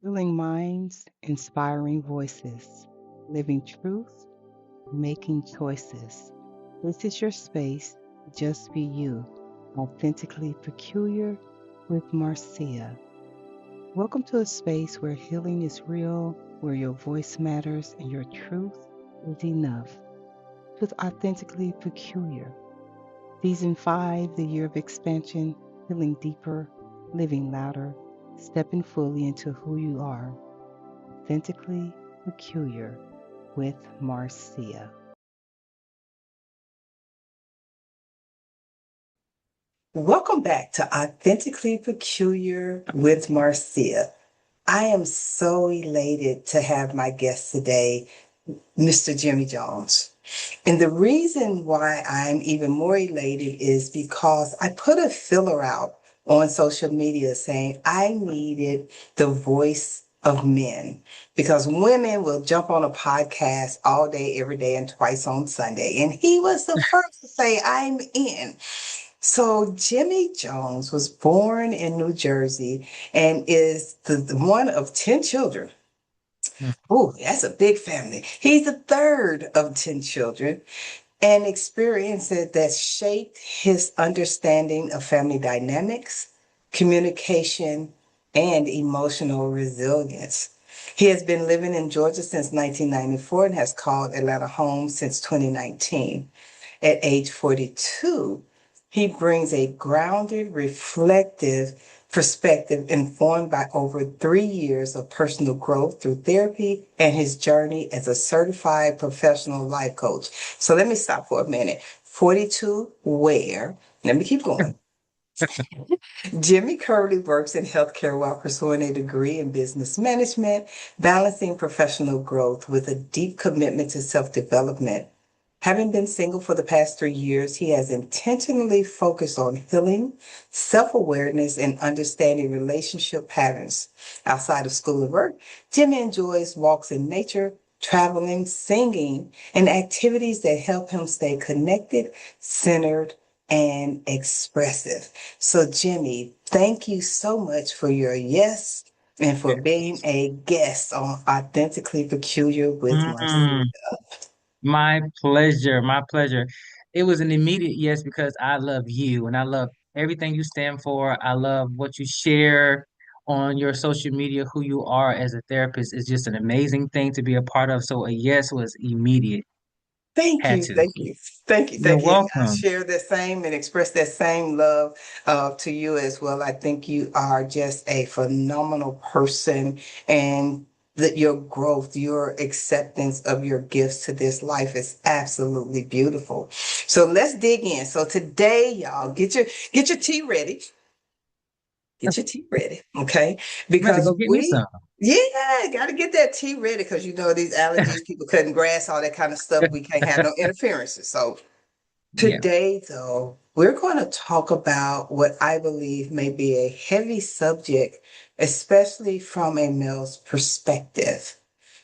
Healing minds, inspiring voices, living truth, making choices. This is your space. Just be you, authentically peculiar with Marcia. Welcome to a space where healing is real, where your voice matters and your truth is enough. With authentically peculiar. Season 5, the year of expansion, healing deeper, living louder, stepping fully into who you are. Authentically peculiar with Marcia. Welcome back to Authentically Peculiar with Marcia. I am so elated to have my guest today, Mr. Jimmie Jones. And the reason why I'm even more elated is because I put a filler out on social media saying I needed the voice of men because women will jump on a podcast all day, every day, and twice on Sunday. And he was the first to say, I'm in. So Jimmie Jones was born in New Jersey and is the one of 10 children. Mm. Oh, that's a big family. He's the third of 10 children and experiences that shaped his understanding of family dynamics, communication, and emotional resilience. He has been living in Georgia since 1994 and has called Atlanta home since 2019. At age 42, he brings a grounded, reflective perspective informed by over 3 years of personal growth through therapy and his journey as a certified professional life coach. So let me stop for a minute. 42, where? Let me keep going. Jimmy currently works in healthcare while pursuing a degree in business management, balancing professional growth with a deep commitment to self development. Having been single for the past 3 years, he has intentionally focused on healing, self awareness, and understanding relationship patterns. Outside of school and work, Jimmy enjoys walks in nature, traveling, singing, and activities that help him stay connected, centered, and expressive. So, Jimmy, thank you so much for your yes and for being a guest on Authentically Peculiar with Marcia. Mm, my pleasure. My pleasure. It was an immediate yes because I love you and I love everything you stand for. I love what you share on your social media, who you are as a therapist is just an amazing thing to be a part of. So a yes was immediate. Thank Had you, to. thank you, thank you, You're thank you. And I welcome. share that same and express that same love to you as well. I think you are just a phenomenal person, and that your growth, your acceptance of your gifts to this life is absolutely beautiful. So let's dig in. So today, y'all, get your tea ready. Get your tea ready, okay? I'm about to Because go get me some. yeah, got to get that tea ready because you know these allergies, people cutting grass, all that kind of stuff. We can't have no interferences. So Yeah. today, though, we're going to talk about what I believe may be a heavy subject, especially from a male's perspective.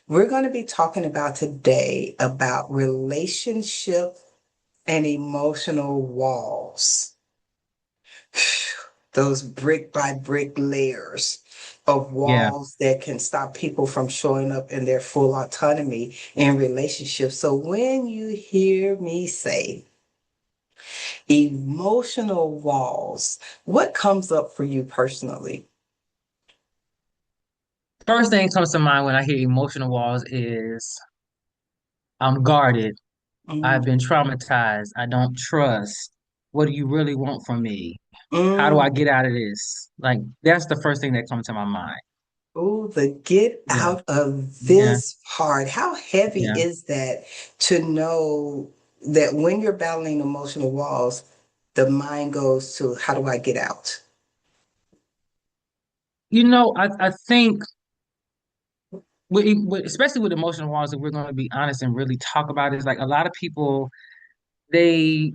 We're going to be talking about today about relationship and emotional walls. Those brick by brick layers of Yeah. walls that can stop people from showing up in their full autonomy in relationships. So when you hear me say emotional walls, what comes up for you personally? First thing comes to mind when I hear emotional walls is I'm guarded. Mm, I've been traumatized. I don't trust. What do you really want from me? How do I mm. get out of this? Like that's the first thing that comes to my mind. Oh, the get Yeah, out of yeah, this part. How heavy yeah. is that to know that when you're battling emotional walls, the mind goes to how do I get out? I think especially with emotional walls, if we're going to be honest and really talk about it, is like a lot of people they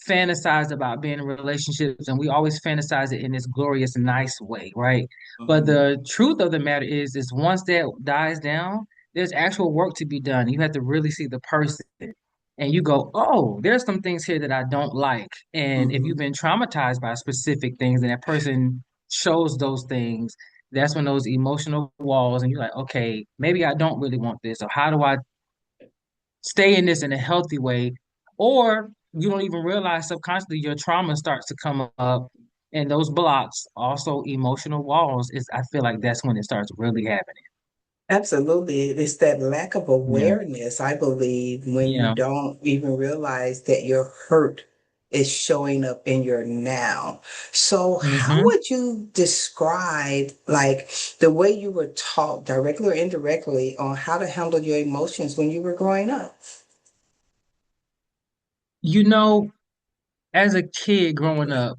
fantasize about being in relationships, and we always fantasize it in this glorious, nice way, right? But Mhm. the truth of the matter is once that dies down, there's actual work to be done. You have to really see the person. And you go, oh, there's some things here that I don't like. And if Mhm. you've been traumatized by specific things and that person shows those things, that's when those emotional walls, and you're like, okay, maybe I don't really want this, or how do I stay in this in a healthy way? Or you don't even realize subconsciously your trauma starts to come up, and those blocks, also emotional walls, is I feel like that's when it starts really happening. Absolutely. It's that lack of Yeah. awareness, I believe, when you Yeah. don't even realize that your hurt is showing up in your now. So, how Hmm. would you describe like the way you were taught, directly or indirectly, on how to handle your emotions when you were growing up? You know, as a kid growing up,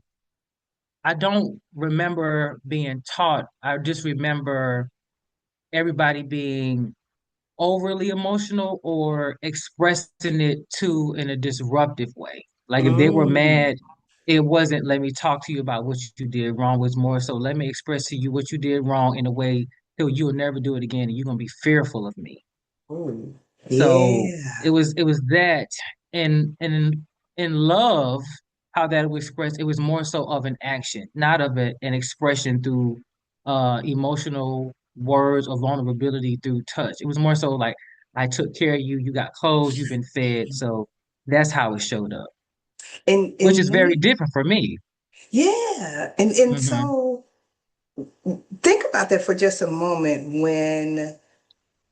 I don't remember being taught. I just remember everybody being overly emotional or expressing it too in a disruptive way. Like if they were Mm, mad, it wasn't let me talk to you about what you did wrong. It was more so let me express to you what you did wrong in a way till you'll never do it again and you're gonna be fearful of me. ooh, So yeah. it was that, and in love, how that was expressed, it was more so of an action, not of an expression through emotional words or vulnerability through touch. It was more so like I took care of you, you got clothes, you've been fed. So that's how it showed up, which is And let very me, different for me. yeah. And Hmm. so think about that for just a moment when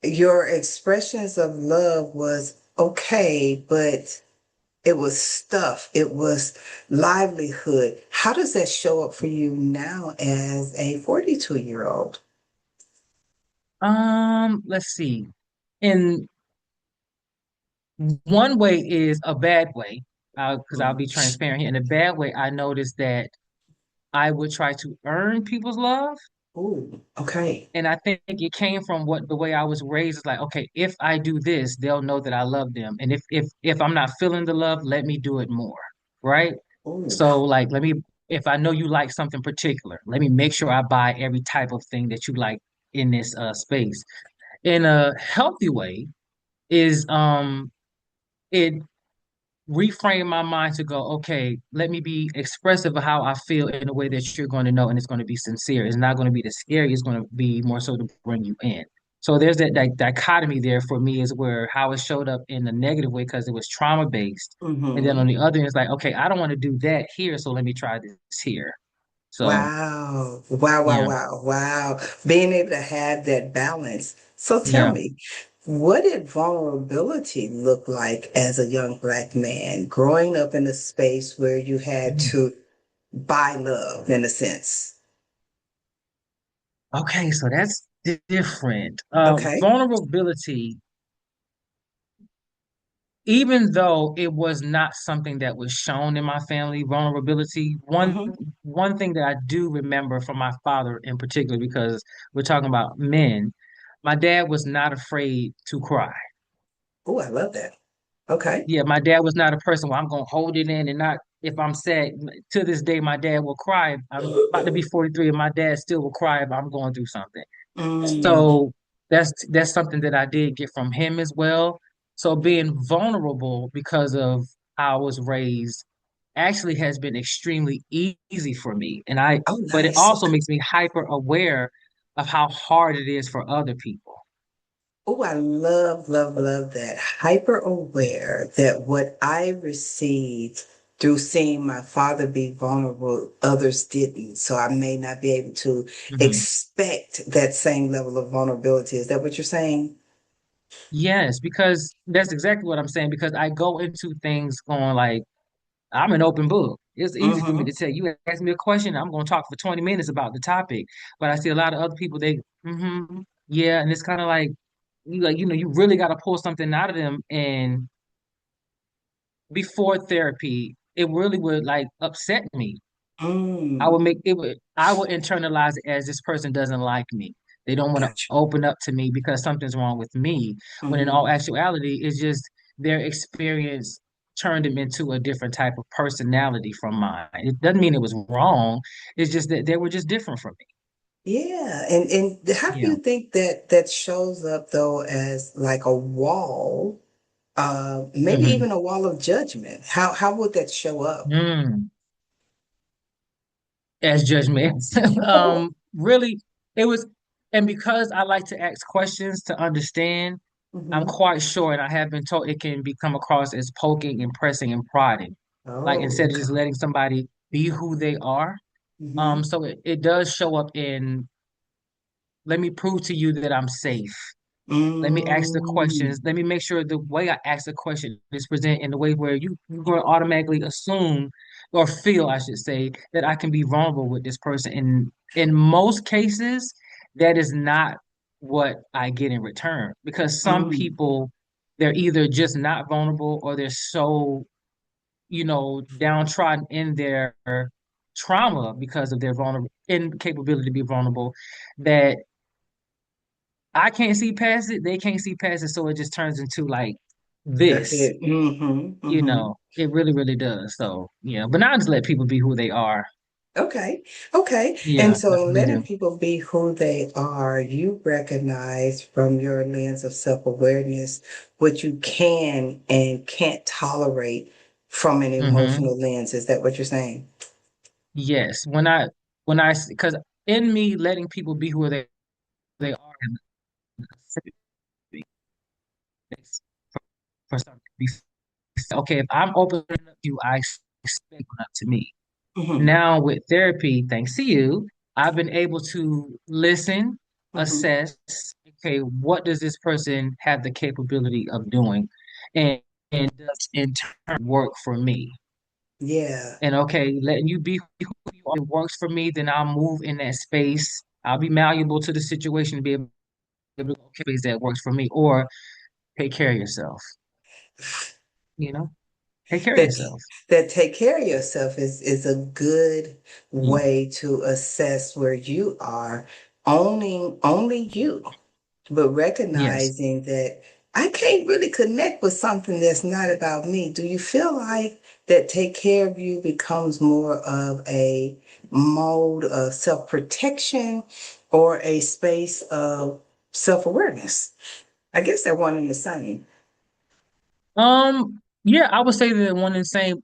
your expressions of love was okay, but it was stuff, it was livelihood. How does that show up for you now as a 42-year-old? Let's see. In one way is a bad way, because I'll Mm. be transparent here. In a bad way, I noticed that I would try to earn people's love. Ooh, okay. And I think it came from what the way I was raised is like, okay, if I do this, they'll know that I love them. And if I'm not feeling the love, let me do it more. Right? Ooh. So like let me if I know you like something particular, let me make sure I buy every type of thing that you like in this space. In a healthy way is it reframe my mind to go, okay, let me be expressive of how I feel in a way that you're going to know and it's going to be sincere. It's not going to be the scary, it's going to be more so to bring you in. So there's that dichotomy there for me is where how it showed up in a negative way because it was trauma based. And then on Mm-hmm. the other end, it's like, okay, I don't want to do that here, so let me try this here. So Wow. Wow, wow, yeah, wow, wow. Being able to have that balance. So tell yeah. me, what did vulnerability look like as a young Black man growing up in a space where you had Mm. to buy love in a sense? Okay, so that's different. Okay. Vulnerability, even though it was not something that was shown in my family, vulnerability, Mm-hmm. one thing that I do remember from my father in particular, because we're talking about men, my dad was not afraid to cry. Oh, I love that. Okay. Yeah, my dad was not a person where I'm gonna hold it in and not if I'm sad. To this day, my dad will cry. I'm about to be 43, and my dad still will cry if I'm going through something. Mm. So that's something that I did get from him as well. So being vulnerable because of how I was raised actually has been extremely easy for me. Oh, But it nice. also Okay. makes me hyper aware of how hard it is for other people. Oh, I love, love, love that. Hyper aware that what I received through seeing my father be vulnerable, others didn't. So I may not be able to Mhm. expect that same level of vulnerability. Is that what you're saying? Yes, because that's exactly what I'm saying. Because I go into things going like, I'm an open book. It's easy for me Mm-hmm. to tell you ask me a question, I'm going to talk for 20 minutes about the topic. But I see a lot of other people, yeah, and it's kind of like you really got to pull something out of them. And before therapy, it really would like upset me. Mm. I would internalize it as this person doesn't like me. They don't want to Gotcha. open up to me because something's wrong with me. When in all Mm-hmm. actuality, it's just their experience turned them into a different type of personality from mine. It doesn't mean it was wrong. It's just that they were just different from me. Yeah. And how do Yeah. you think that that shows up though as like a wall? Maybe Hmm. even a wall of judgment. How would that show up? Mm. As judgment. Really. it was, and because I like to ask questions to understand, I'm Hmm. quite sure, and I have been told it can become across as poking and pressing and prodding. Like Oh, instead of okay. just letting somebody be who they are. Hmm. So it does show up in, let me prove to you that I'm safe. Let me ask the Mm. questions. Let me make sure the way I ask the question is present in the way where you're going to automatically assume or feel, I should say, that I can be vulnerable with this person. And in most cases, that is not what I get in return because some Mm. people, they're either just not vulnerable or they're so, downtrodden in their trauma because of their vulnerable incapability to be vulnerable that I can't see past it. They can't see past it. So it just turns into like this, Hmm. it really, really does. So, yeah, but now I just let people be who they are. Okay. Okay. And Yeah, so I in really letting do. people be who they are, you recognize from your lens of self-awareness what you can and can't tolerate from an Hmm. emotional lens. Is that what you're saying? Yes. Because in me letting people be who they are, and for something to be okay, if I'm opening up to you, I expect you up to me. Hmm. Now with therapy, thanks to you, I've been able to listen, Hmm. assess, okay, what does this person have the capability of doing? And and does in turn work for me? Yeah. And okay, letting you be who you are, it works for me, then I'll move in that space. I'll be malleable to the situation to be able to go, okay, space that works for me, or take care of yourself, you know? Take care of That yourself. that take care of yourself is a good Yeah. way to assess where you are, owning only you, but Yes. recognizing that I can't really connect with something that's not about me. Do you feel like that take care of you becomes more of a mode of self-protection or a space of self-awareness? I guess they're one and the same. Yeah, I would say that one and the same.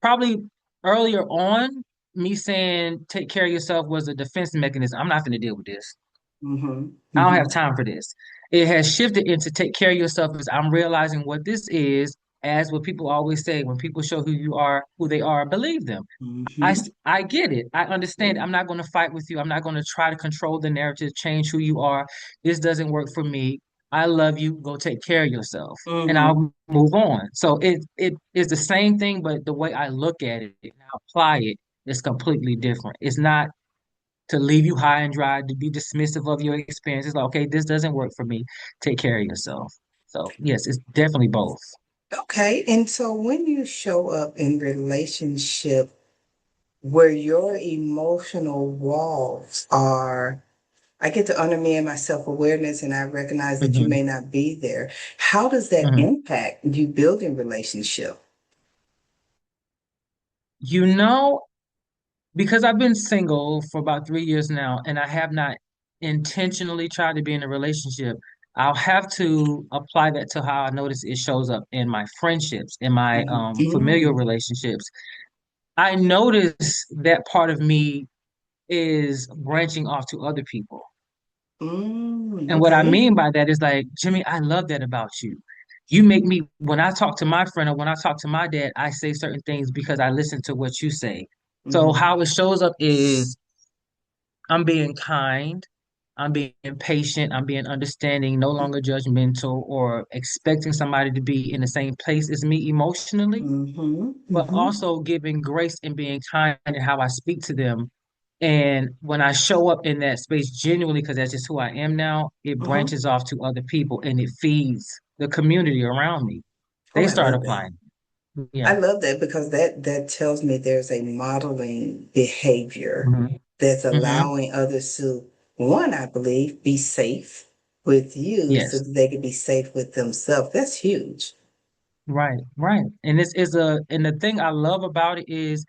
Probably earlier on, me saying take care of yourself was a defense mechanism. I'm not going to deal with this. Hmm. I don't have Hmm. time for this. It has shifted into take care of yourself as I'm realizing what this is, as what people always say, when people show who you are, who they are, believe them. Hmm. I get it. I understand. I'm not going to fight with you. I'm not going to try to control the narrative, change who you are. This doesn't work for me. I love you. Go take care of yourself, and Hmm. I'll move on. So it is the same thing, but the way I look at it and I apply it is completely different. It's not to leave you high and dry, to be dismissive of your experience. It's like, okay, this doesn't work for me. Take care of yourself. So yes, it's definitely both. Okay. And so when you show up in relationship where your emotional walls are, I get to undermine my self-awareness and I recognize that you Hmm. may not be there. How does that Hmm. impact you building relationship? You know, because I've been single for about 3 years now, and I have not intentionally tried to be in a relationship, I'll have to apply that to how I notice it shows up in my friendships, in my familial Mm, relationships. I notice that part of me is branching off to other people. And what I okay. mean by that is like, Jimmy, I love that about you. You make me, when I talk to my friend or when I talk to my dad, I say certain things because I listen to what you say. So Hmm. how it shows up is I'm being kind, I'm being patient, I'm being understanding, no longer judgmental or expecting somebody to be in the same place as me emotionally, Hmm. but Hmm. also giving grace and being kind in how I speak to them. And when I show up in that space genuinely, because that's just who I am now, it Hmm. branches off to other people and it feeds the community around me. Oh, They I start love that. applying. I Yeah. love that because that tells me there's a modeling behavior Hmm. that's Hmm. allowing others to, one, I believe, be safe with you so Yes. that they can be safe with themselves. That's huge. Right. Right. And this is and the thing I love about it is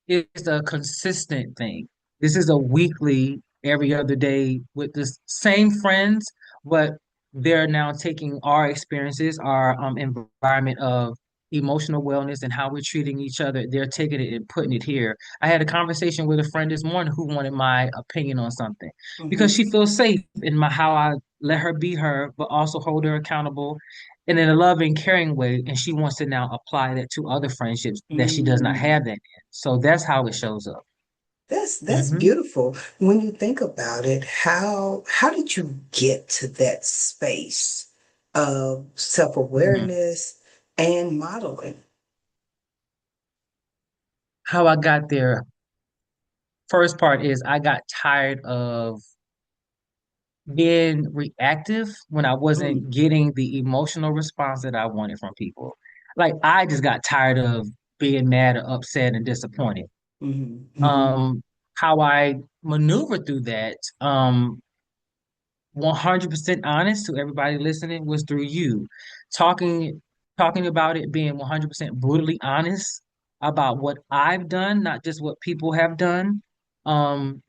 it's a consistent thing. This is a weekly, every other day with the same friends, but they're now taking our experiences, our environment of emotional wellness and how we're treating each other, they're taking it and putting it here. I had a conversation with a friend this morning who wanted my opinion on something because Mm-hmm. she feels safe in my how I let her be her, but also hold her accountable and in a loving, caring way. And she wants to now apply that to other friendships that she does not Mm. have that in. So that's how it shows up. That's Hmm. beautiful. When you think about it, how did you get to that space of Hmm. self-awareness and modeling? How I got there, first part is I got tired of being reactive when I Mm. wasn't getting the emotional response that I wanted from people. Like I just got tired of being mad or upset and disappointed. Mhm, mhm, Um, how I maneuvered through that, 100% honest to everybody listening was through you talking talking about it, being 100% brutally honest about what I've done, not just what people have done. um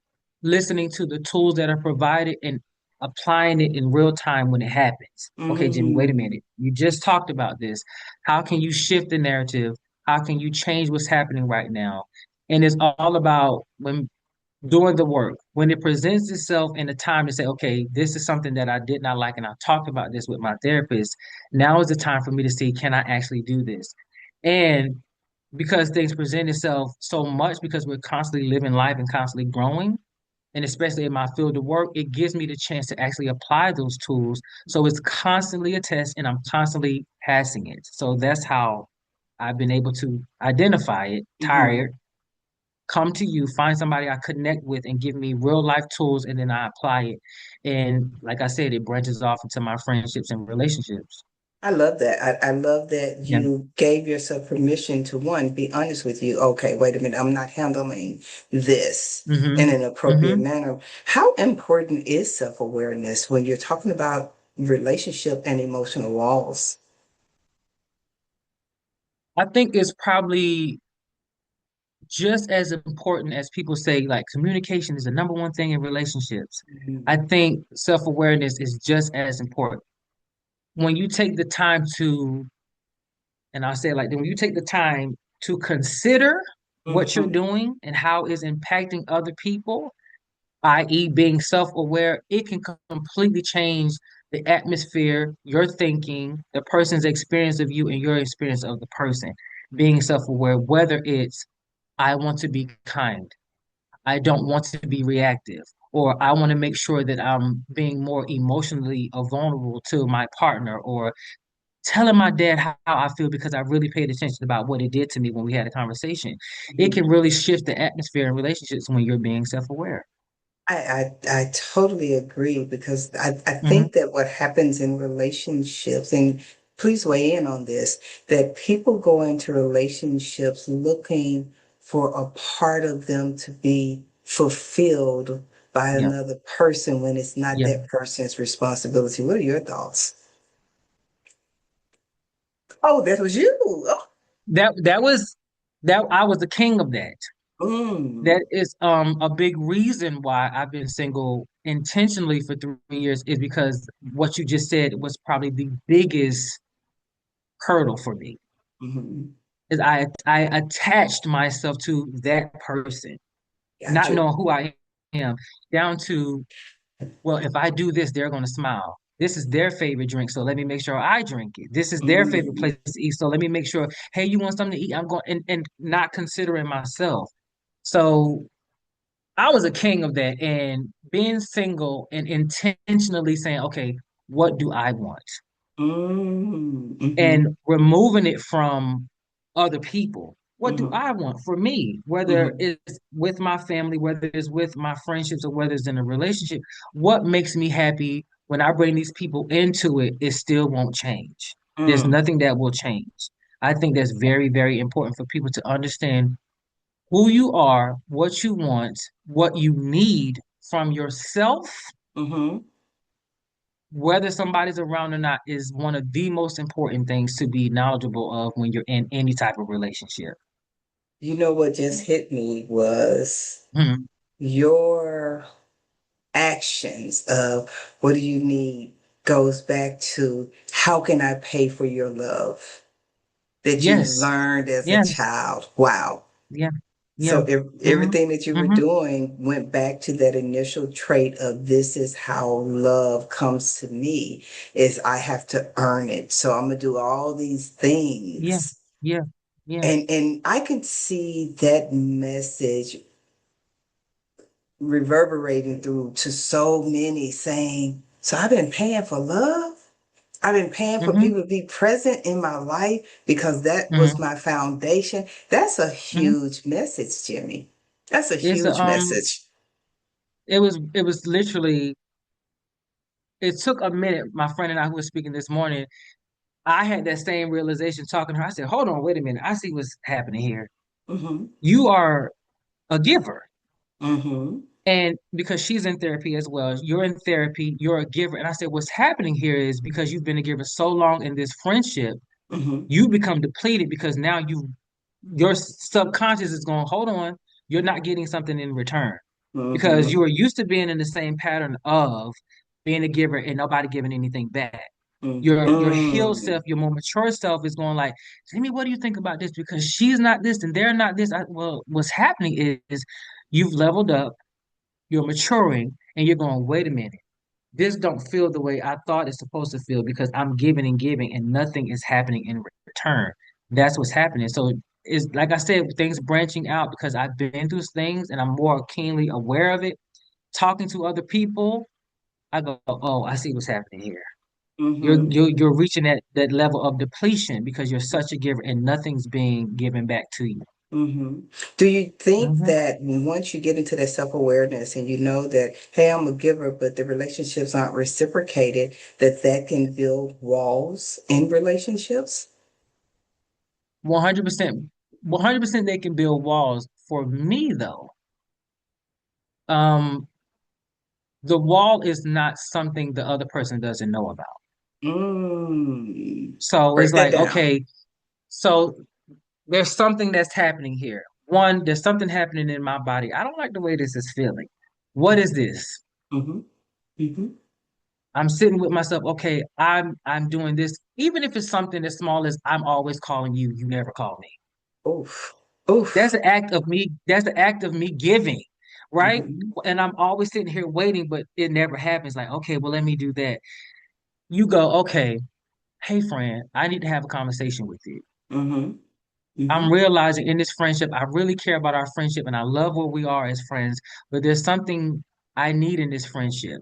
Listening to the tools that are provided and applying it in real time when it happens. Okay, Jimmy, wait a mhm, minute, you just talked about this. How can you shift the narrative? How can you change what's happening right now? And it's all about when doing the work. When it presents itself in the time to say, okay, this is something that I did not like, and I talked about this with my therapist. Now is the time for me to see, can I actually do this? And because things present itself so much, because we're constantly living life and constantly growing, and especially in my field of work, it gives me the chance to actually apply those tools. So it's constantly a test, and I'm constantly passing it. So that's how I've been able to identify it, mhm. tired, come to you, find somebody I connect with and give me real life tools and then I apply it. And like I said, it branches off into my friendships and relationships. I love that. I love that Yeah. you gave yourself permission to one, be honest with you. Okay, wait a minute, I'm not handling this in Hmm. an appropriate Hmm. manner. How important is self-awareness when you're talking about relationship and emotional walls? I think it's probably just as important as people say, like communication is the number one thing in relationships. I Mhm, think self-awareness is just as important. When you take the time to, and I'll say it like that, when you take the time to consider what you're mhm, doing and how it's impacting other people, i.e., being self aware, it can completely change the atmosphere, your thinking, the person's experience of you, and your experience of the person. Being self aware, whether it's, I want to be kind, I don't want to be reactive, or I want to make sure that I'm being more emotionally vulnerable to my partner, or telling my dad how I feel because I really paid attention about what it did to me when we had a conversation. It mhm. can really shift the atmosphere in relationships when you're being self aware. I totally agree because I Hmm. think that what happens in relationships, and please weigh in on this, that people go into relationships looking for a part of them to be fulfilled by Yeah. another person when it's not Yeah. that person's responsibility. What are your thoughts? Oh, that was you. Oh. That was that I was the king of that. Mm, That is a big reason why I've been single intentionally for 3 years is because what you just said was probably the biggest hurdle for me. mhm. Is I attached myself to that person, not Gotcha. knowing who I am, down to, well, if I do this, they're gonna smile. This is their favorite drink, so let me make sure I drink it. This is their favorite Mm, place to eat, so let me make sure, hey, you want something to eat? I'm going and not considering myself. So I was a king of that and being single and intentionally saying, okay, what do I want? mhm, And removing it from other people. What do mhm, I want for me? Whether mhm, it's with my family, whether it's with my friendships, or whether it's in a relationship, what makes me happy when I bring these people into it, it still won't change. There's mm. nothing that will change. I think that's very, very important for people to understand who you are, what you want, what you need from yourself, Mhm. whether somebody's around or not, is one of the most important things to be knowledgeable of when you're in any type of relationship. You know what just hit me was Mhm. your actions of what do you need goes back to how can I pay for your love? that you Yes. learned as a Yes. child. Wow. Yeah. Yeah. So Mm-hmm. everything that you were Mm-hmm. doing went back to that initial trait of this is how love comes to me is I have to earn it. So I'm gonna do all these Yeah. things. Yeah. Yeah. And I can see that message reverberating through to so many saying, so I've been paying for love. I've been paying for Mm-hmm. people to be present in my life because that was Mm-hmm. my foundation. That's a Mm-hmm. huge message, Jimmy. That's a It's a huge message. it was literally it took a minute. My friend and I who was speaking this morning, I had that same realization talking to her. I said, hold on, wait a minute. I see what's happening here. Mm-hmm. You are a giver. Mm-hmm. And because she's in therapy as well, you're in therapy, you're a giver. And I said, what's happening here is because you've been a giver so long in this friendship, Mm-hmm. you become depleted because now your subconscious is going, hold on, you're not getting something in return. Because Mm-hmm. you are used to being in the same pattern of being a giver and nobody giving anything back. Your healed Mm-hmm. self, your more mature self is going like, Jimmy, what do you think about this? Because she's not this and they're not this. Well, what's happening is you've leveled up, you're maturing, and you're going, wait a minute. This don't feel the way I thought it's supposed to feel because I'm giving and giving and nothing is happening in return. That's what's happening. So it's like I said, things branching out because I've been through things and I'm more keenly aware of it. Talking to other people, I go, oh, I see what's happening here. Mm-hmm. You're reaching that level of depletion because you're such a giver and nothing's being given back to you. Mm-hmm. Do you think Hmm. that once you get into that self-awareness and you know that, hey, I'm a giver, but the relationships aren't reciprocated, that that can build walls in relationships? 100%, 100% they can build walls. For me though, um, the wall is not something the other person doesn't know about. Mm. So it's Break that like, down. okay, so there's something that's happening here. One, there's something happening in my body. I don't like the way this is feeling. What is this? Mm-hmm. Mm-hmm. I'm sitting with myself, okay, I'm doing this. Even if it's something as small as I'm always calling you, you never call me. Oof. Oof. That's the act of me giving, right? Mm-hmm. And I'm always sitting here waiting, but it never happens. Like, okay, well, let me do that. You go, okay, hey friend, I need to have a conversation with you. Mm-hmm. I'm Mm-hmm. realizing in this friendship, I really care about our friendship and I love where we are as friends, but there's something I need in this friendship.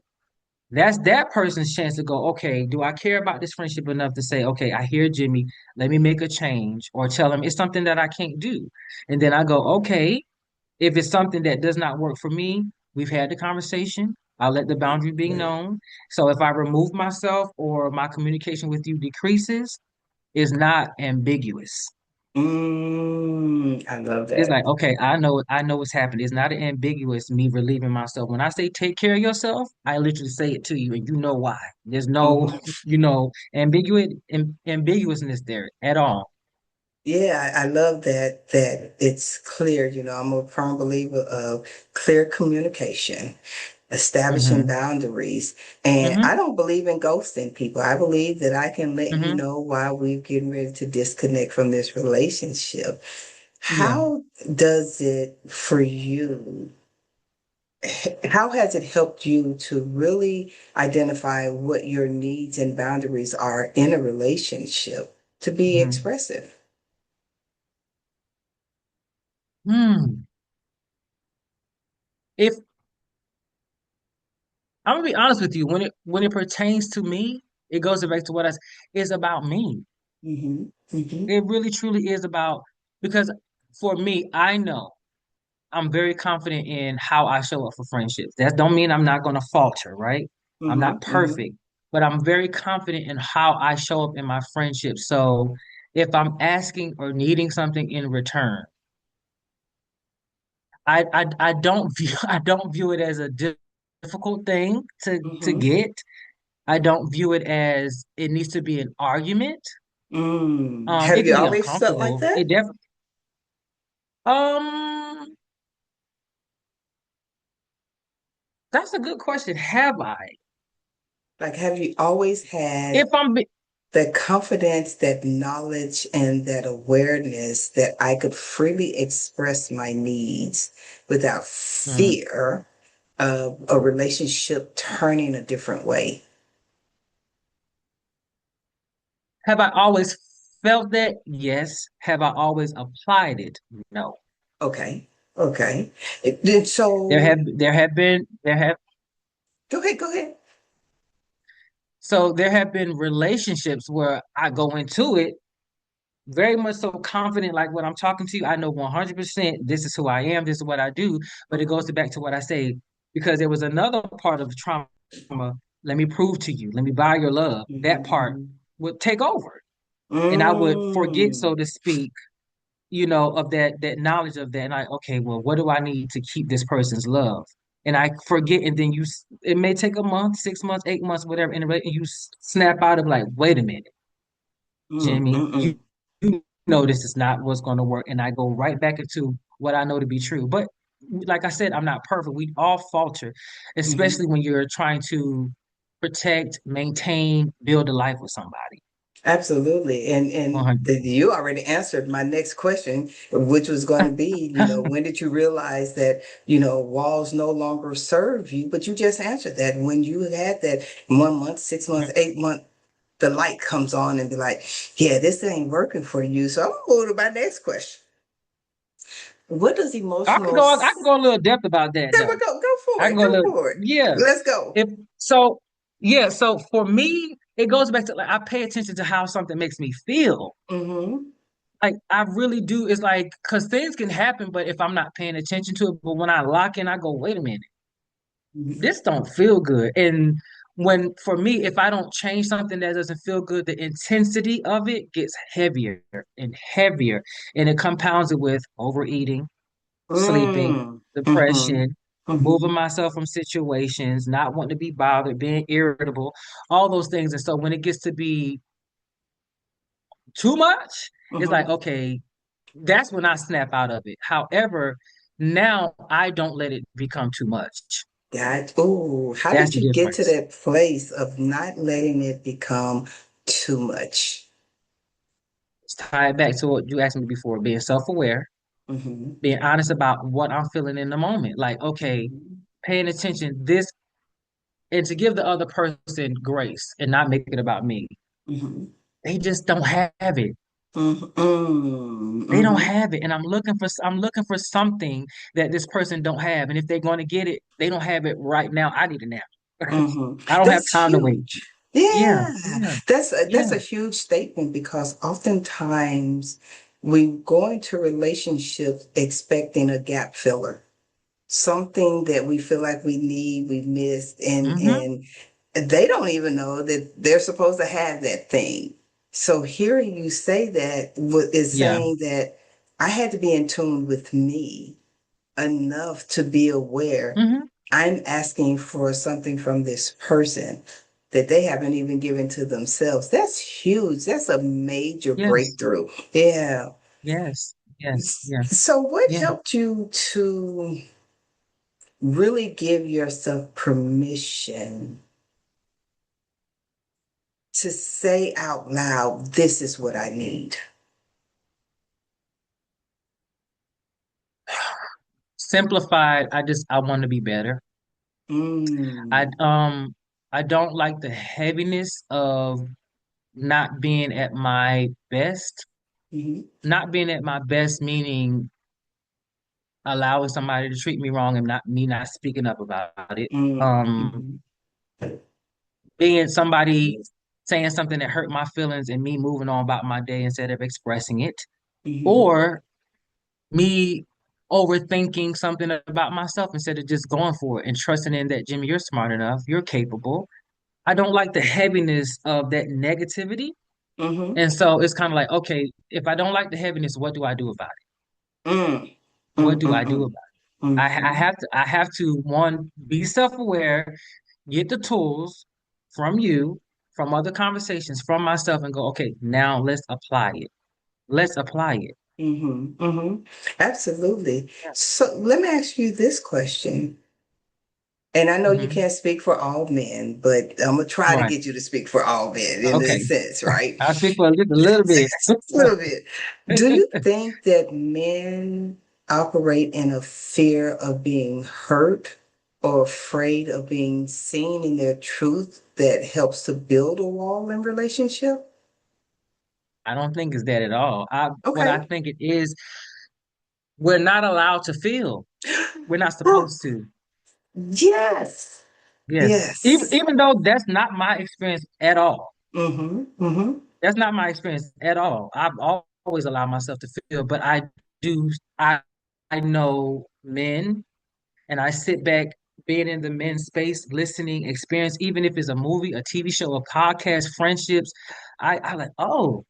That's that person's chance to go, okay, do I care about this friendship enough to say, okay, I hear Jimmy, let me make a change, or tell him it's something that I can't do. And then I go, okay, if it's something that does not work for me, we've had the conversation. I'll let the boundary be Good. known. So if I remove myself or my communication with you decreases, it's not ambiguous. I love It's that. like, okay, I know what's happening. It's not ambiguous me relieving myself. When I say take care of yourself, I literally say it to you and you know why. There's no, Mm-hmm. ambiguousness there at all. Yeah, I love that it's clear. You know, I'm a firm believer of clear communication, establishing Hmm. boundaries. And I Hmm. don't believe in ghosting people. I believe that I can let you Hmm. know why we're getting ready to disconnect from this relationship. Yeah. How does it for you? How has it helped you to really identify what your needs and boundaries are in a relationship to be Hmm. expressive? Hmm. If I'm gonna be honest with you, when it pertains to me, it goes back to it's about me. Mm-hmm. Mm-hmm. It really truly is about because for me, I know I'm very confident in how I show up for friendships. That don't mean I'm not gonna falter, right? I'm not Mm-hmm. Mm-hmm. perfect, but I'm very confident in how I show up in my friendships. So if I'm asking or needing something in return, I don't view I don't view it as a difficult thing to Mm-hmm. get. I don't view it as it needs to be an argument. Have It you can be always felt like uncomfortable. It that? definitely. Um, that's a good question. Have I? Like, have you always had If I'm that confidence, that knowledge, and that awareness that I could freely express my needs without Mhm. fear of a relationship turning a different way. Have I always felt that? Yes. Have I always applied it? No. Okay. Okay. So There have go ahead, go ahead. so there have been relationships where I go into it very much so confident, like when I'm talking to you, I know 100% this is who I am, this is what I do. But it goes back to what I say, because there was another part of the trauma. Let me prove to you, let me buy your love. That part Mhm. would take over. And I would forget, so Mm. to speak, of that knowledge of that. And I, okay, well, what do I need to keep this person's love? And I forget, and then it may take a month, 6 months, 8 months, whatever, and you snap out of like, wait a minute, Mm. Jimmy, Mm. you know this is not what's going to work, and I go right back into what I know to be true. But like I said, I'm not perfect. We all falter, Mm. especially when you're trying to protect, maintain, build a life with somebody. Absolutely. You already answered my next question, which was going to be, 100. when did you realize that, walls no longer serve you? But you just answered that when you had that 1 month, 6 months, 8 month, the light comes on and be like, yeah, this ain't working for you. So I'm going to move to my next question. What does emotional I can go a little depth about that There we though. go for I can it. go a Go little, for it. yeah. Let's go. If so, yeah. So for me, it goes back to like I pay attention to how something makes me feel. Mm-hmm. Like I really do. It's like because things can happen, but if I'm not paying attention to it, but when I lock in, I go, wait a minute, this don't feel good. And when for me, if I don't change something that doesn't feel good, the intensity of it gets heavier and heavier, and it compounds it with overeating, sleeping, Mm. Mm-hmm. depression, Mm-hmm. moving myself from situations, not wanting to be bothered, being irritable, all those things. And so when it gets to be too much, it's like, Mm-hmm. okay, that's when I snap out of it. However, now I don't let it become too much. How That's did the you get to difference. that place of not letting it become too much? It's tied back to what you asked me before, being self-aware, Mm-hmm. being honest about what I'm feeling in the moment. Like, okay, Mm-hmm. paying attention, this, and to give the other person grace and not make it about me. Mm-hmm. They just don't have it. Mm-hmm. They don't Mm-hmm. have it, and I'm looking for something that this person don't have. And if they're going to get it, they don't have it right now. I need it now. Mm-hmm. I don't have That's time to wait. huge. Yeah, Yeah, yeah, that's yeah. a huge statement because oftentimes we go into relationships expecting a gap filler, something that we feel like we need, we missed, and Mm-hmm. they don't even know that they're supposed to have that thing. So hearing you say that is Yeah. saying that I had to be in tune with me enough to be aware Mm-hmm. I'm asking for something from this person that they haven't even given to themselves. That's huge. That's a major Yes. breakthrough. Yeah. Yes. Yes. Yeah. So, what Yeah. helped you to really give yourself permission to say out loud, this is what I need? Simplified. I want to be better. I Mm. um I don't like the heaviness of not being at my best. Hmm. Not being at my best meaning allowing somebody to treat me wrong and not speaking up about it. Mm-hmm. Being somebody saying something that hurt my feelings and me moving on about my day instead of expressing it, Hmm. or me overthinking something about myself instead of just going for it and trusting in that, Jimmy, you're smart enough, you're capable. I don't like the heaviness of that negativity. Hmm. And so it's kind of like, okay, if I don't like the heaviness, what do I do about it? Mm. What Mm. do I do Mm. about it? I Mm. I have to one, be self-aware, get the tools from you, from other conversations, from myself, and go, okay, now let's apply it. Let's apply it. Hmm. Hmm. Absolutely. Yeah. So let me ask you this question. And I know you Hmm. can't speak for all men, but I'm gonna try to Right. get you to speak for all men in a Okay. sense, right? I'll speak for just a little bit. A little bit. Do you think that men operate in a fear of being hurt or afraid of being seen in their truth that helps to build a wall in relationship? I don't think it's that at all. What I Okay. think it is, we're not allowed to feel. We're not Oh, supposed to. yes. Yes. Even Yes. even though that's not my experience at all. Mm-hmm. Mm-hmm. That's not my experience at all. I've always allowed myself to feel, but do I I know men, and I sit back being in the men's space, listening, experience, even if it's a movie, a TV show, a podcast, friendships, I like, oh,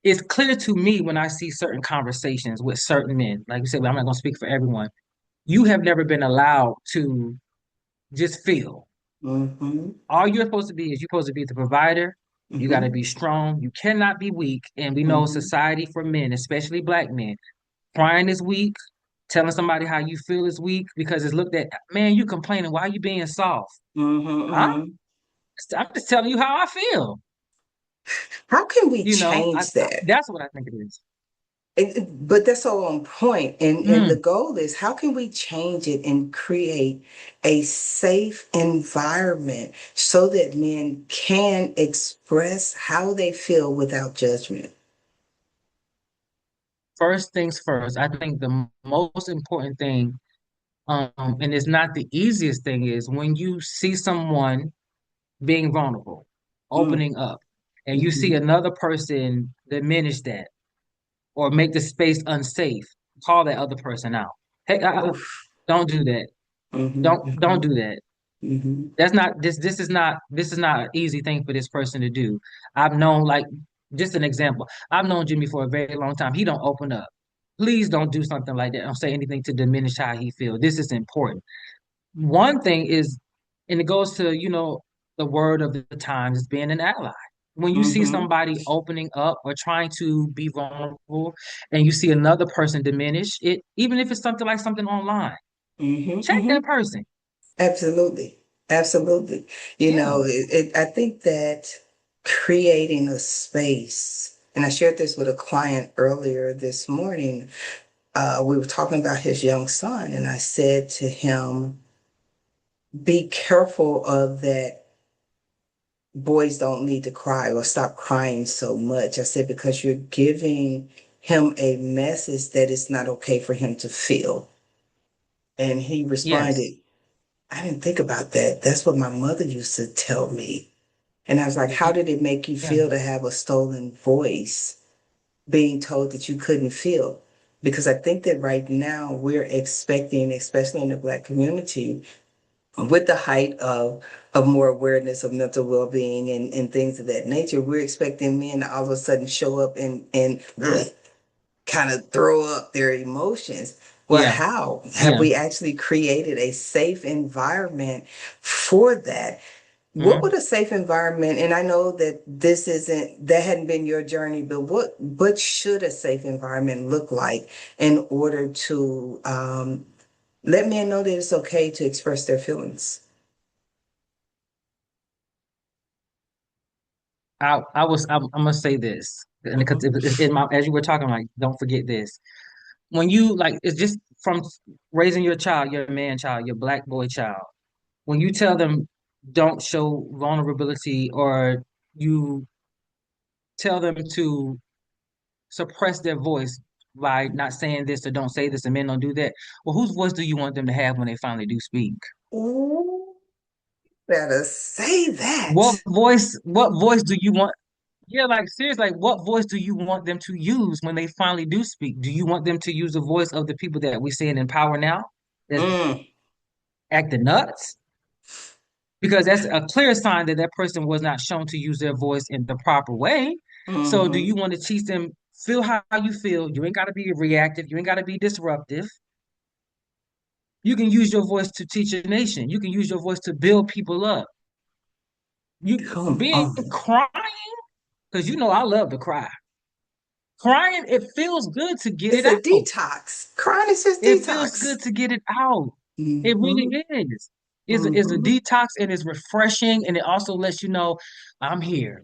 it's clear to me when I see certain conversations with certain men. Like you said, I'm not gonna speak for everyone. You have never been allowed to just feel. Mm-hmm. All you're supposed to be is you're supposed to be the provider. You got to Mm-hmm. be strong. You cannot be weak. And we know Mm-hmm. society for men, especially black men, crying is weak. Telling somebody how you feel is weak because it's looked at, man, you complaining. Why you being soft? Mm-hmm. Huh? Mm-hmm. I'm just telling you how I feel. How can we change that? That's what I think it is. But that's so on point. And the Mm. goal is how can we change it and create a safe environment so that men can express how they feel without judgment? First things first, I think the most important thing, and it's not the easiest thing, is when you see someone being vulnerable, Mm, opening up, and you see hmm. another person diminish that or make the space unsafe, call that other person out. Hey, Oof. don't do that. Hmm. Don't do that. Hmm. That's not this. This is not an easy thing for this person to do. I've known, like, just an example. I've known Jimmy for a very long time. He don't open up. Please don't do something like that. Don't say anything to diminish how he feels. This is important. One thing is, and it goes to, the word of the times is being an ally. When you see Hmm. somebody opening up or trying to be vulnerable and you see another person diminish it, even if it's something like something online, Hmm. check Hmm. that person. Absolutely. Absolutely. Yeah. I think that creating a space, and I shared this with a client earlier this morning. We were talking about his young son, and I said to him, be careful of that boys don't need to cry or stop crying so much. I said, because you're giving him a message that it's not okay for him to feel. And he Yes. responded, I didn't think about that. That's what my mother used to tell me. And I was like, how did it make you Yeah. feel to have a stolen voice being told that you couldn't feel? Because I think that right now we're expecting, especially in the Black community, with the height of more awareness of mental well-being and things of that nature, we're expecting men to all of a sudden show up and kind of throw up their emotions. Well, Yeah. how have Yeah. we actually created a safe environment for that? What Mhm. would a safe environment, and I know that that hadn't been your journey, but what should a safe environment look like in order to let men know that it's okay to express their feelings? I'm gonna say this, and because Hmm. in my as you were talking, like, don't forget this. When you, like, it's just from raising your child, your man child, your black boy child. When you tell them don't show vulnerability, or you tell them to suppress their voice by not saying this or don't say this, and men don't do that. Well, whose voice do you want them to have when they finally do speak? Ooh, better say What that. voice? What voice do you want? Yeah, like, seriously, like, what voice do you want them to use when they finally do speak? Do you want them to use the voice of the people that we seeing in power now that's Mm, acting nuts? Because that's a clear sign that that person was not shown to use their voice in the proper way. So do you hmm. want to teach them, feel how you feel? You ain't got to be reactive. You ain't got to be disruptive. You can use your voice to teach a nation. You can use your voice to build people up. You Come being on. crying, because I love to cry. Crying, it feels good to get it It's a out. detox. Crying is just It feels detox. good to get it out. It really Hmm. is. is a Mm-hmm. detox and it's refreshing and it also lets you know I'm here.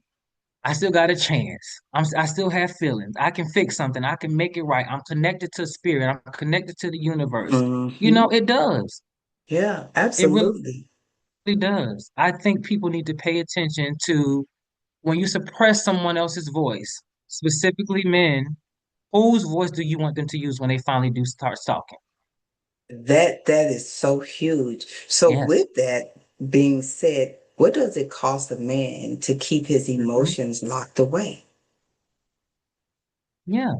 I still got a chance. I still have feelings. I can fix something. I can make it right. I'm connected to spirit. I'm connected to the universe. Mm-hmm. It does. Yeah, It really absolutely. does. I think people need to pay attention to when you suppress someone else's voice, specifically men, whose voice do you want them to use when they finally do start talking? That is so huge. So Yes. with that being said, what does it cost a man to keep his Mhm. emotions locked away? Yeah.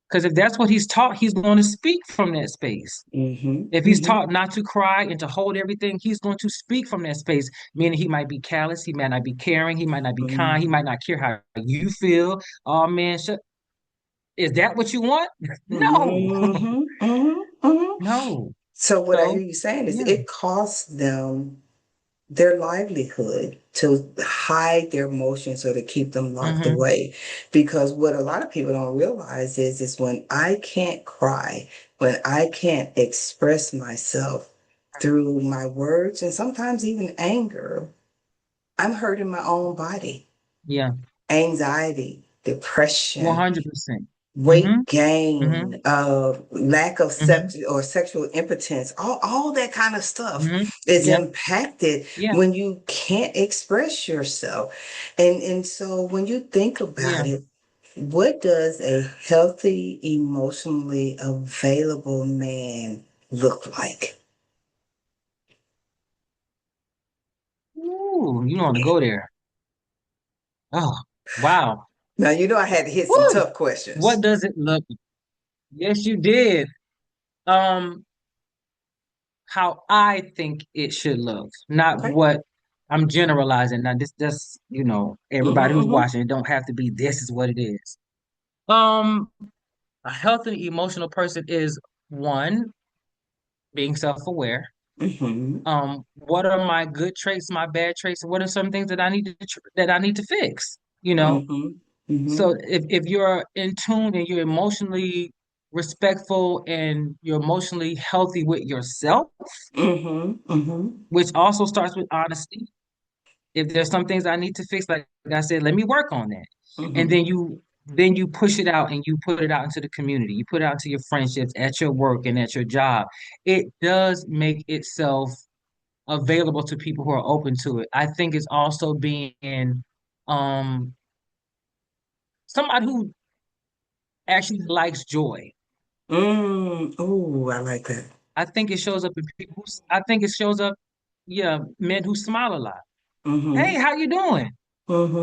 Because if that's what he's taught, he's going to speak from that space. Mm-hmm. If he's Mm-hmm. taught not to cry and to hold everything, he's going to speak from that space, meaning he might be callous, he might not be caring, he might not be kind, he might not care how you feel. Oh man, is that what you want? No, Mm-hmm. Mm-hmm. Mm-hmm. no. So what I hear So, you saying is yeah. it costs them their livelihood to hide their emotions or to keep them locked Hmm. away. Because what a lot of people don't realize is when I can't cry, when I can't express myself through my words and sometimes even anger, I'm hurting my own body. Yeah, Anxiety, depression, 100%. Hmm. weight Hmm. gain, lack of Hmm. sex or sexual impotence, all that kind of stuff Hmm. is Yeah, impacted yeah, when you can't express yourself. And so when you think about yeah. it, what does a healthy, emotionally available man look like? Ooh, you don't want to go there. Oh, wow. Now, you know I had to hit some Woo! tough questions. What does it look? Yes, you did. Um, how I think it should look, not Okay. what I'm generalizing. Now, this, everybody who's Mm-hmm, watching, it don't have to be this is what it is. Um, a healthy emotional person is one, being self-aware. mm-hmm, What are my good traits, my bad traits, and what are some things that that I need to fix? You know, mm-hmm, mm-hmm, so if you're in tune and you're emotionally respectful and you're emotionally healthy with yourself, mm-hmm, mm-hmm, which also starts with honesty. If there's some things I need to fix, like I said, let me work on that. And mm-hmm, then you push it out and you put it out into the community. You put it out to your friendships at your work and at your job. It does make itself available to people who are open to it. I think it's also being um somebody who actually likes joy. mm. Oh, I like that. I think it shows up in people. I think it shows up, yeah, men who smile a lot. Hey, Mm-hmm. how you doing?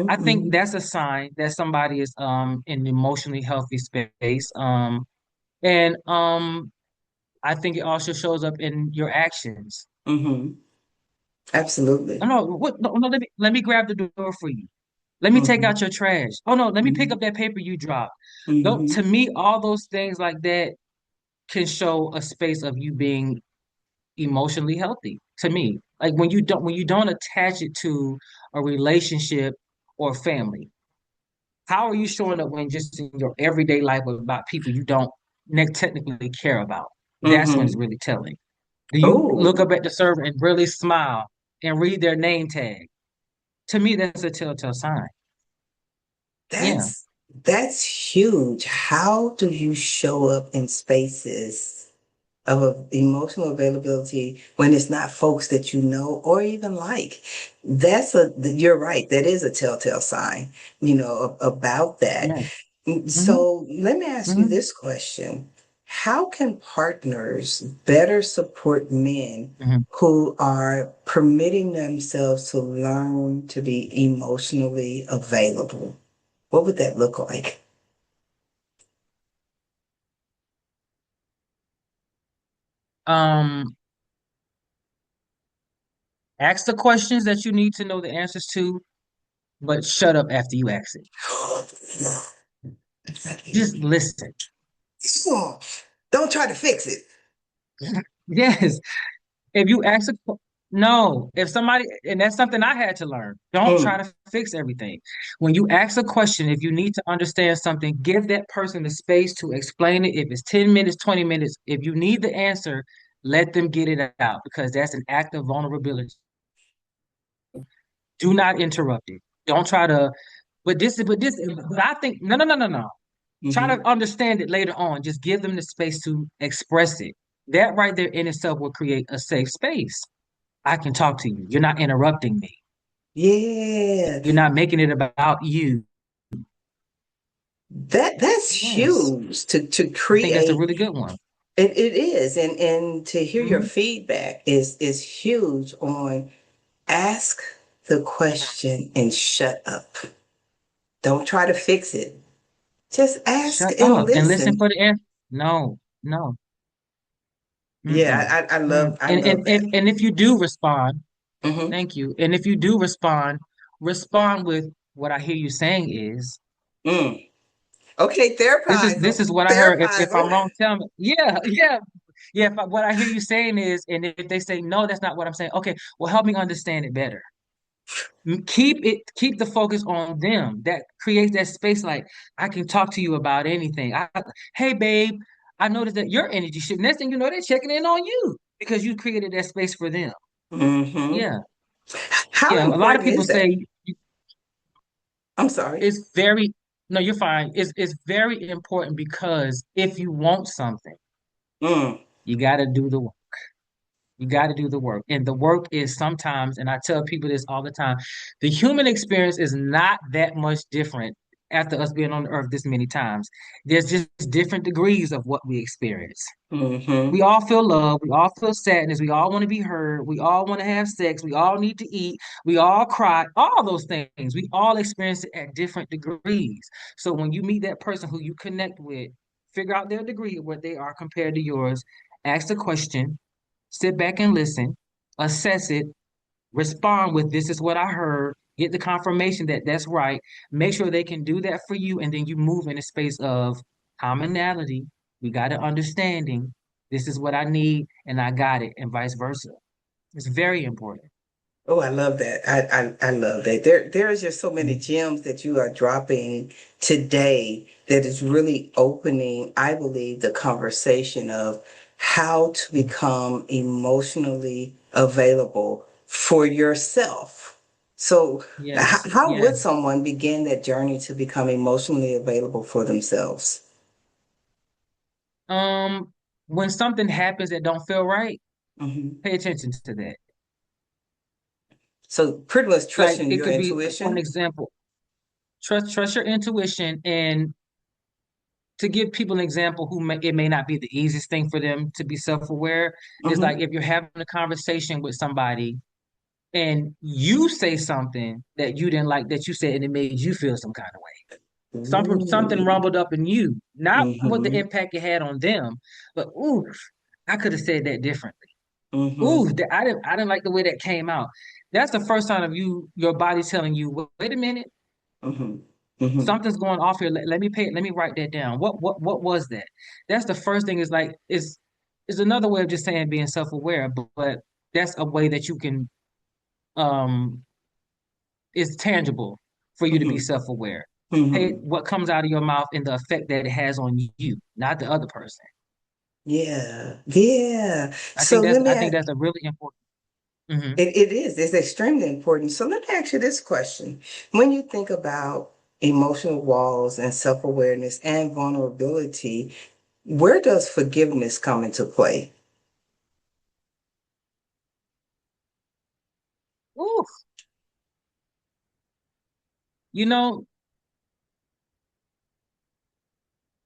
I Mm-hmm. think Mm-hmm. that's a sign that somebody is in an emotionally healthy space. And I think it also shows up in your actions. Mm-hmm. Oh Absolutely. no, what no, no, let me grab the door for you. Let me take Mm-hmm. out your trash. Oh no, let me pick Mm-hmm. up that paper you dropped. Though Mm-hmm. to me, all those things like that can show a space of you being emotionally healthy. To me, like when you don't attach it to a relationship or family. How are you showing up when just in your everyday life about people you don't technically care about? That's when it's Mm-hmm. really telling. Do you look Oh, up at the server and really smile and read their name tag? To me, that's a telltale sign. Yeah. that's that's huge. How do you show up in spaces of emotional availability when it's not folks that you know or even like? You're right. That is a telltale sign, about that. Yeah. Hmm. So let me ask you Hmm. this question. How can partners better support men Hmm. who are permitting themselves to learn to be emotionally available? What would that look like? Um, Ask the questions that you need to know the answers to, but shut up after you ask it. Just listen. Oh, don't try to fix it. Yes. If you ask a no, if somebody, and that's something I had to learn. Don't try Mm, to fix everything. When you ask a question, if you need to understand something, give that person the space to explain it. If it's 10 minutes, 20 minutes, if you need the answer, Let them get it out because that's an act of vulnerability. Do not interrupt it. Don't try to, but I think, no, no, no, no, no. Try Hmm. to understand it later on. Just give them the space to express it. That right there in itself will create a safe space. I can talk to you. You're not interrupting me. Yeah, You're not making it about you. that's Yes. huge to I think that's a create. really good one. It is, and to hear your Mhm. feedback is huge on ask the question and shut up. Don't try to fix it. Just ask Shut and up and listen listen. for the answer. No, no. Yeah, Mm-mm. I And, love that. and if you do respond, Hmm. thank you. And if you do respond, respond with what I hear you saying is, Mm. Okay, therapize this them. is what I heard. Therapize If I'm them. wrong, tell me. Yeah, yeah. Yeah, if what I hear you saying is, and if they say no, that's not what I'm saying. Okay, well, help me understand it better. Keep the focus on them. That creates that space. Like I can talk to you about anything. Hey, babe, I noticed that your energy shift. Next thing you know, they're checking in on you because you created that space for them. Hmm. Yeah, How yeah. A lot of important people is that? say I'm sorry. it's very. No, you're fine. It's very important because if you want something, Mm. you got to do the work. You got to do the work. And the work is sometimes, and I tell people this all the time, the human experience is not that much different after us being on earth this many times. There's just different degrees of what we experience. Hmm. We all feel love. We all feel sadness. We all want to be heard. We all want to have sex. We all need to eat. We all cry. All those things. We all experience it at different degrees. So when you meet that person who you connect with, figure out their degree of where they are compared to yours. Ask the question, sit back and listen, assess it, respond with this is what I heard, get the confirmation that that's right, make sure they can do that for you, and then you move in a space of commonality. We got an understanding. This is what I need, and I got it, and vice versa. It's very important. Oh, I love that. I love that. There is just so many Mhm. gems that you are dropping today that is really opening, I believe, the conversation of how to become emotionally available for yourself. So, Yes, how would yes. someone begin that journey to become emotionally available for themselves? Um, when something happens that don't feel right, Hmm. pay attention to that. So, pretty much Like trusting it your could be, for an intuition. example, trust your intuition, and to give people an example it may not be the easiest thing for them to be self-aware is Hmm. like if you're having a conversation with somebody and you say something that you didn't like that you said and it made you feel some kind of way. Something Ooh. rumbled up in you, not what the Hmm. impact it had on them, but ooh, I could have said that differently. Hmm. Ooh, I didn't like the way that came out. That's the first sign of your body telling you, wait a minute, Hmm. Hmm. something's going off here. Let me write that down. What was that? That's the first thing is like is another way of just saying being self-aware, but that's a way that you can um it's tangible for you to be Hmm. self-aware. Hey, Hmm. what comes out of your mouth and the effect that it has on you, not the other person. Yeah, yeah. So I think that's a really important. Mhm. it is, it's extremely important. So let me ask you this question. When you think about emotional walls and self-awareness and vulnerability, where does forgiveness come into play? Ooh, you know,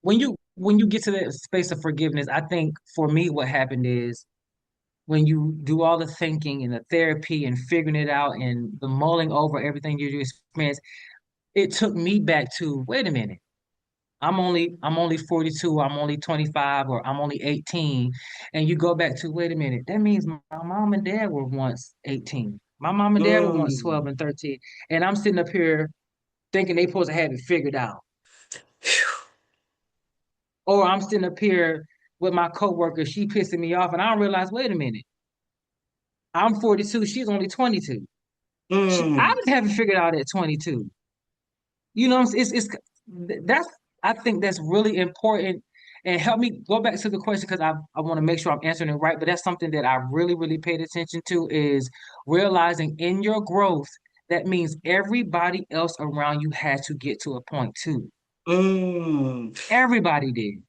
when you get to that space of forgiveness, I think for me what happened is when you do all the thinking and the therapy and figuring it out and the mulling over everything you experience, it took me back to, wait a minute, I'm only 42, I'm only 25, or I'm only 18. And you go back to, wait a minute, that means my mom and dad were once 18. My mom and dad were once 12 Mm. and 13. And I'm sitting up here thinking they supposed to have it figured out. Or I'm sitting up here with my coworker, she pissing me off, and I don't realize, wait a minute, I'm 42, she's only 22. I Mm. didn't have it figured out at 22. You know, it's that's I think that's really important. And help me go back to the question because I want to make sure I'm answering it right. But that's something that I really, really paid attention to is realizing in your growth, that means everybody else around you had to get to a point too. Mm. Everybody did.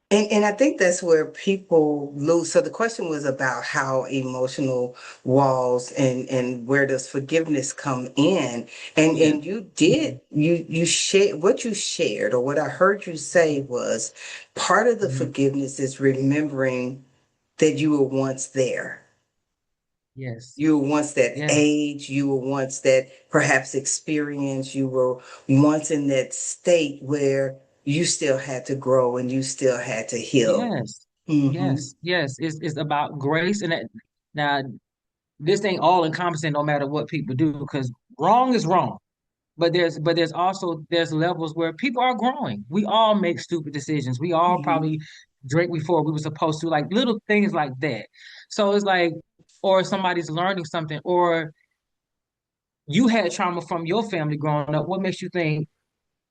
And I think that's where people lose. So the question was about how emotional walls and where does forgiveness come in. Yeah. And you did you shared what you shared, or what I heard you say was part of the Hmm. forgiveness is remembering that you were once there. Yes. You were once that Yes. age, you were once that perhaps experience, you were once in that state where you still had to grow and you still had to heal. Yes. Mm-hmm. Yes. Yes. It's about grace and that now this ain't all encompassing no matter what people do because wrong is wrong. But there's also there's levels where people are growing. We all make stupid decisions. We all Mm-hmm. probably drink before we were supposed to, like little things like that. So it's like, or somebody's learning something, or you had trauma from your family growing up. What makes you think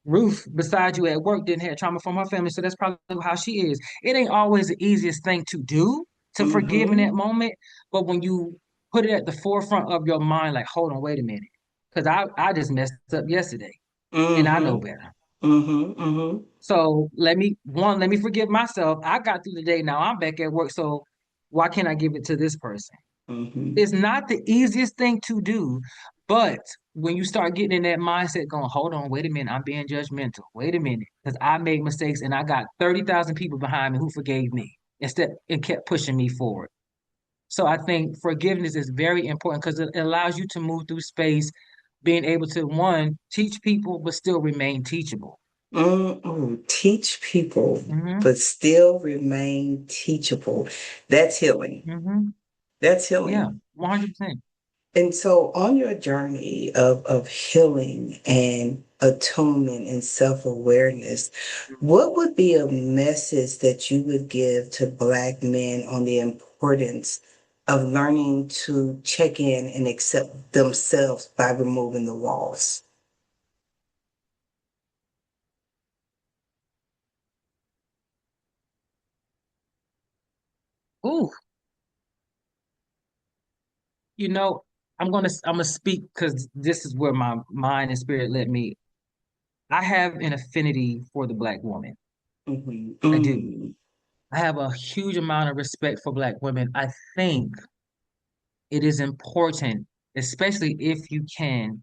Ruth, beside you at work, didn't have trauma from her family? So that's probably how she is. It ain't always the easiest thing to do to forgive in Mm-hmm. that moment, but when you put it at the forefront of your mind, like, hold on, wait a minute, because I just messed up yesterday and I know Mm-hmm. better. Mm-hmm. Mm-hmm. So let me forgive myself. I got through the day. Now I'm back at work. So why can't I give it to this person? Mm-hmm. It's not the easiest thing to do, but when you start getting in that mindset, going, hold on, wait a minute, I'm being judgmental. Wait a minute, because I made mistakes and I got 30,000 people behind me who forgave me instead and kept pushing me forward. So I think forgiveness is very important because it allows you to move through space, being able to one, teach people, but still remain teachable. Mm-hmm. Teach people, Hmm. but still remain teachable. That's healing. Hmm. That's Yeah, healing. 100%. And so, on your journey of healing and attunement and self awareness, what would be a message that you would give to Black men on the importance of learning to check in and accept themselves by removing the walls? Ooh, you know, I'm gonna speak because this is where my mind and spirit led me. I have an affinity for the Black woman. Mm-hmm. I do. Mm-hmm. I have a huge amount of respect for Black women. I think it is important, especially if you can,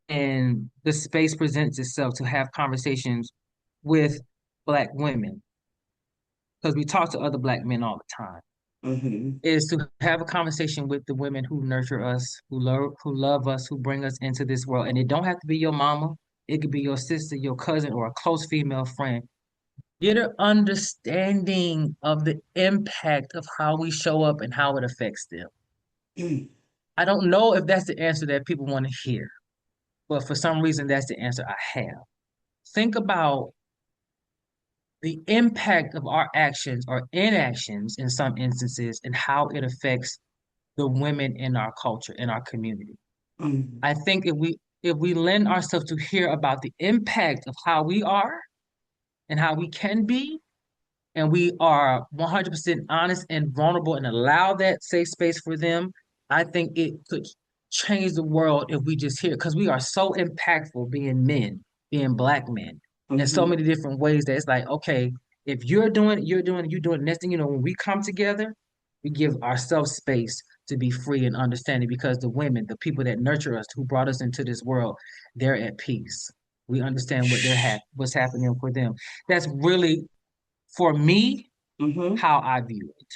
and the space presents itself to have conversations with Black women, because we talk to other Black men all the time, Mm-hmm. is to have a conversation with the women who nurture us, who love us, who bring us into this world. And it don't have to be your mama. It could be your sister, your cousin, or a close female friend. Get an understanding of the impact of how we show up and how it affects them. Mm-hmm. I don't know if that's the answer that people want to hear, but for some reason, that's the answer I have. Think about the impact of our actions or inactions in some instances and how it affects the women in our culture, in our community. I think if we lend ourselves to hear about the impact of how we are and how we can be, and we are 100% honest and vulnerable and allow that safe space for them, I think it could change the world if we just hear, because we are so impactful being men, being Black men, in so Mm-hmm. many different ways that it's like, okay, if you're doing it, you're doing it, you're doing it. Next thing you know, when we come together, we give ourselves space to be free and understanding because the women, the people that nurture us, who brought us into this world, they're at peace. We understand what's happening for them. That's really, for me, Mm-hmm. how I view it.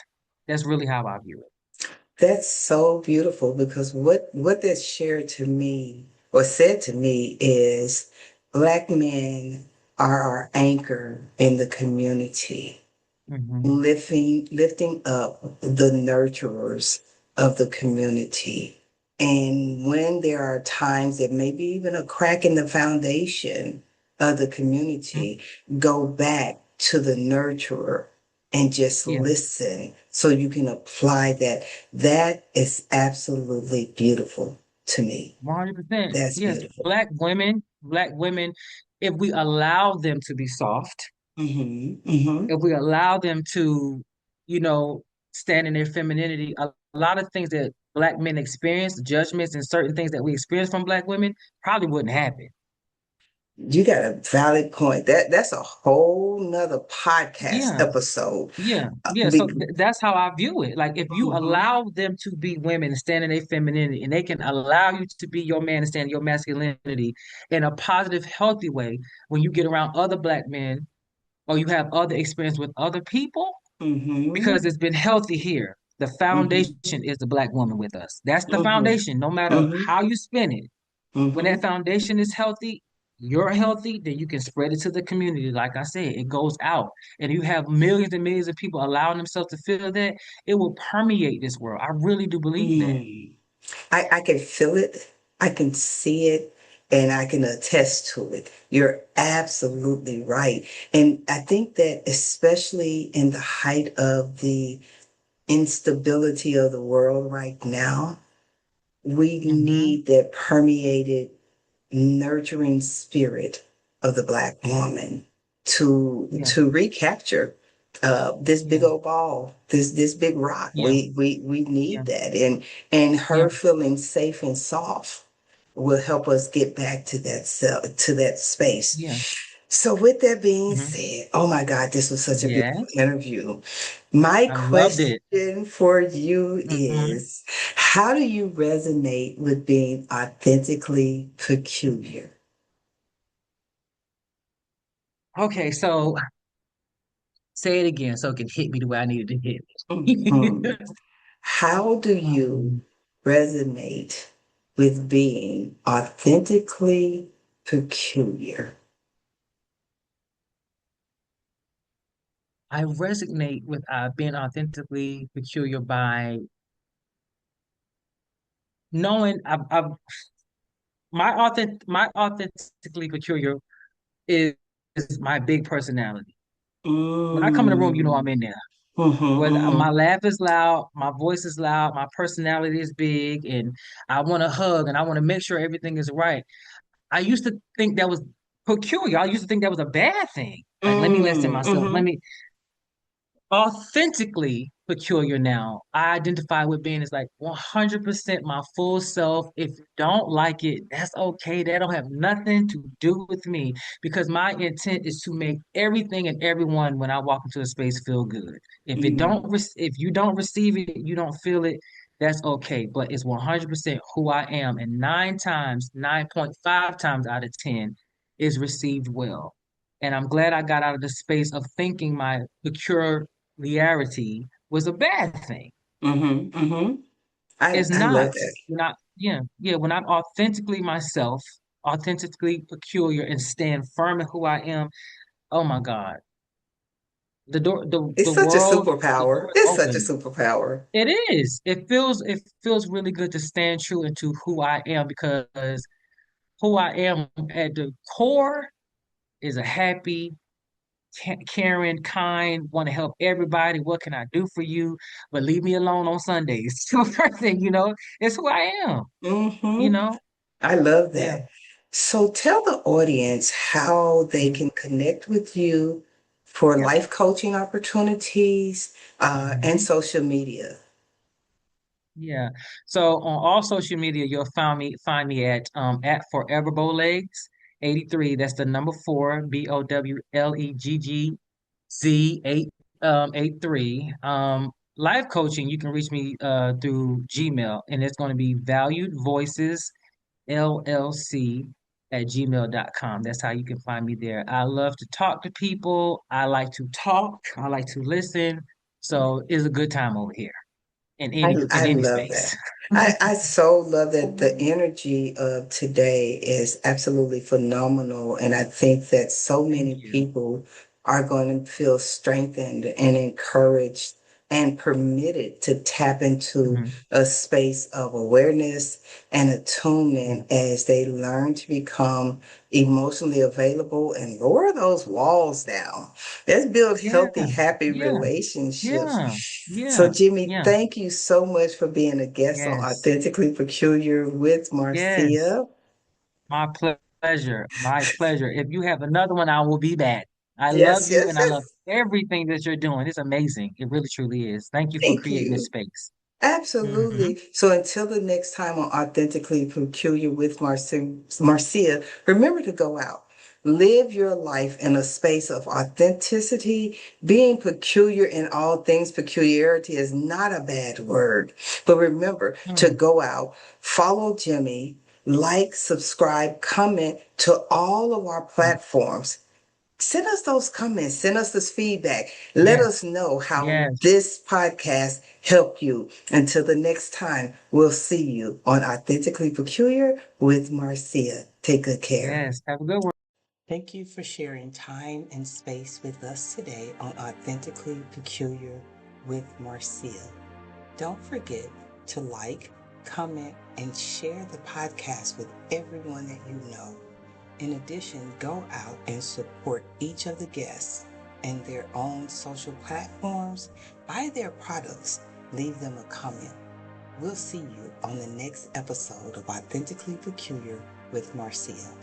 That's really how I view it. That's so beautiful because what that's shared to me or said to me is Black men are our anchor in the community, Hmm. lifting up the nurturers of the community. And when there are times that maybe even a crack in the foundation of the community, go back to the nurturer and just Yeah, listen so you can apply that. That is absolutely beautiful to me. 100%. That's Yes, beautiful. black women, if we allow them to be soft, Mm-hmm. Mm-hmm. If we allow them to, you know, stand in their femininity, a lot of things that Black men experience, judgments and certain things that we experience from Black women probably wouldn't happen. You got a valid point. That's a whole nother podcast Yeah. episode. Yeah, yeah. So Big. that's how I view it. Like if you Mm-hmm. allow them to be women and stand in their femininity, and they can allow you to be your man and stand in your masculinity in a positive, healthy way, when you get around other Black men or you have other experience with other people, Mm-hmm. because it's been healthy here. The foundation Mm-hmm. is the Black woman with us. That's the Mm-hmm. foundation, no matter Mm-hmm. how you spin it. When that Mm-hmm. foundation is healthy, you're healthy, then you can spread it to the community. Like I said, it goes out. And you have millions and millions of people allowing themselves to feel that, it will permeate this world. I really do believe that. Mm. I can feel it, I can see it, and I can attest to it. You're absolutely right. And I think that especially in the height of the instability of the world right now, we Hmm. need that permeated nurturing spirit of the Black woman Yeah, to recapture this big yeah, old ball, this big rock. yeah, We yeah, need that, and her yeah, feeling safe and soft will help us get back to that to that space. yeah. So, with that being Hmm. said, oh my God, this was such a beautiful Yes, interview. My I loved it. question for you Hmm. is, how do you resonate with being authentically peculiar? Okay, so say it again so it can hit me the way I needed to hit me. Mhm. How do you Um, resonate with being authentically peculiar? I resonate with being authentically peculiar by knowing my authentically peculiar is, is my big personality. When I come in the room, you know Mm. I'm in there. Mm-hmm, Whether my mm-hmm, laugh is loud, my voice is loud, my personality is big, and I want to hug and I want to make sure everything is right. I used to think that was peculiar. I used to think that was a bad thing. Like, let me listen myself. mm-hmm, Let me authentically peculiar now. I identify with being is like 100% my full self. If you don't like it, that's okay. That don't have nothing to do with me because my intent is to make everything and everyone when I walk into a space feel good. mm-hmm, If you don't receive it, you don't feel it, that's okay. But it's 100% who I am. And 9.5 times out of 10 is received well. And I'm glad I got out of the space of thinking my peculiarity was a bad thing. mm-hmm, mm-hmm. It's I not. love that. When I'm authentically myself, authentically peculiar and stand firm in who I am, oh my God. It's The such a world, the superpower. door is It's such a open. superpower. It is. It feels really good to stand true into who I am because who I am at the core is a happy, caring, kind, want to help everybody. What can I do for you? But leave me alone on Sundays. So first thing, it's who I am, you Mm-hmm. know? I love Yeah. that. So tell the audience how they Mhm. can connect with you for Yep. life coaching opportunities and Mhm. social media. Yeah. So on all social media, you'll find me at Forever Bowlegs 83. That's the number four, BOWLEGGZ 83. Life coaching, you can reach me through Gmail, and it's going to be Valued Voices LLC at gmail.com. That's how you can find me there. I love to talk to people. I like to talk. I like to listen. So it's a good time over here in I any love space. that. I so love that the energy of today is absolutely phenomenal. And I think that so Thank many you. people are going to feel strengthened and encouraged and permitted to tap into Mhm. a space of awareness and Yeah. attunement as they learn to become emotionally available and lower those walls down. Let's build Yeah. healthy, happy Yeah. relationships. Yeah. So, Yeah. Jimmy, Yeah. thank you so much for being a guest on Yes. Authentically Peculiar with Yes. Marcia. My pleasure. My pleasure. If you have another one, I will be back. I love Yes, you yes, and I love yes. everything that you're doing. It's amazing. It really truly is. Thank you for Thank creating this you. space. Hmm. Absolutely. So until the next time on Authentically Peculiar with Marcia, remember to go out. Live your life in a space of authenticity. Being peculiar in all things, peculiarity is not a bad word. But remember to Hmm. go out, follow Jimmie, like, subscribe, comment to all of our platforms. Send us those comments, send us this feedback. Let us Yes. know how Yes. this podcast helped you. Until the next time, we'll see you on Authentically Peculiar with Marcia. Take good care. Yes. Have a good one. Thank you for sharing time and space with us today on Authentically Peculiar with Marcia. Don't forget to like, comment, and share the podcast with everyone that you know. In addition, go out and support each of the guests and their own social platforms. Buy their products, leave them a comment. We'll see you on the next episode of Authentically Peculiar with Marcia.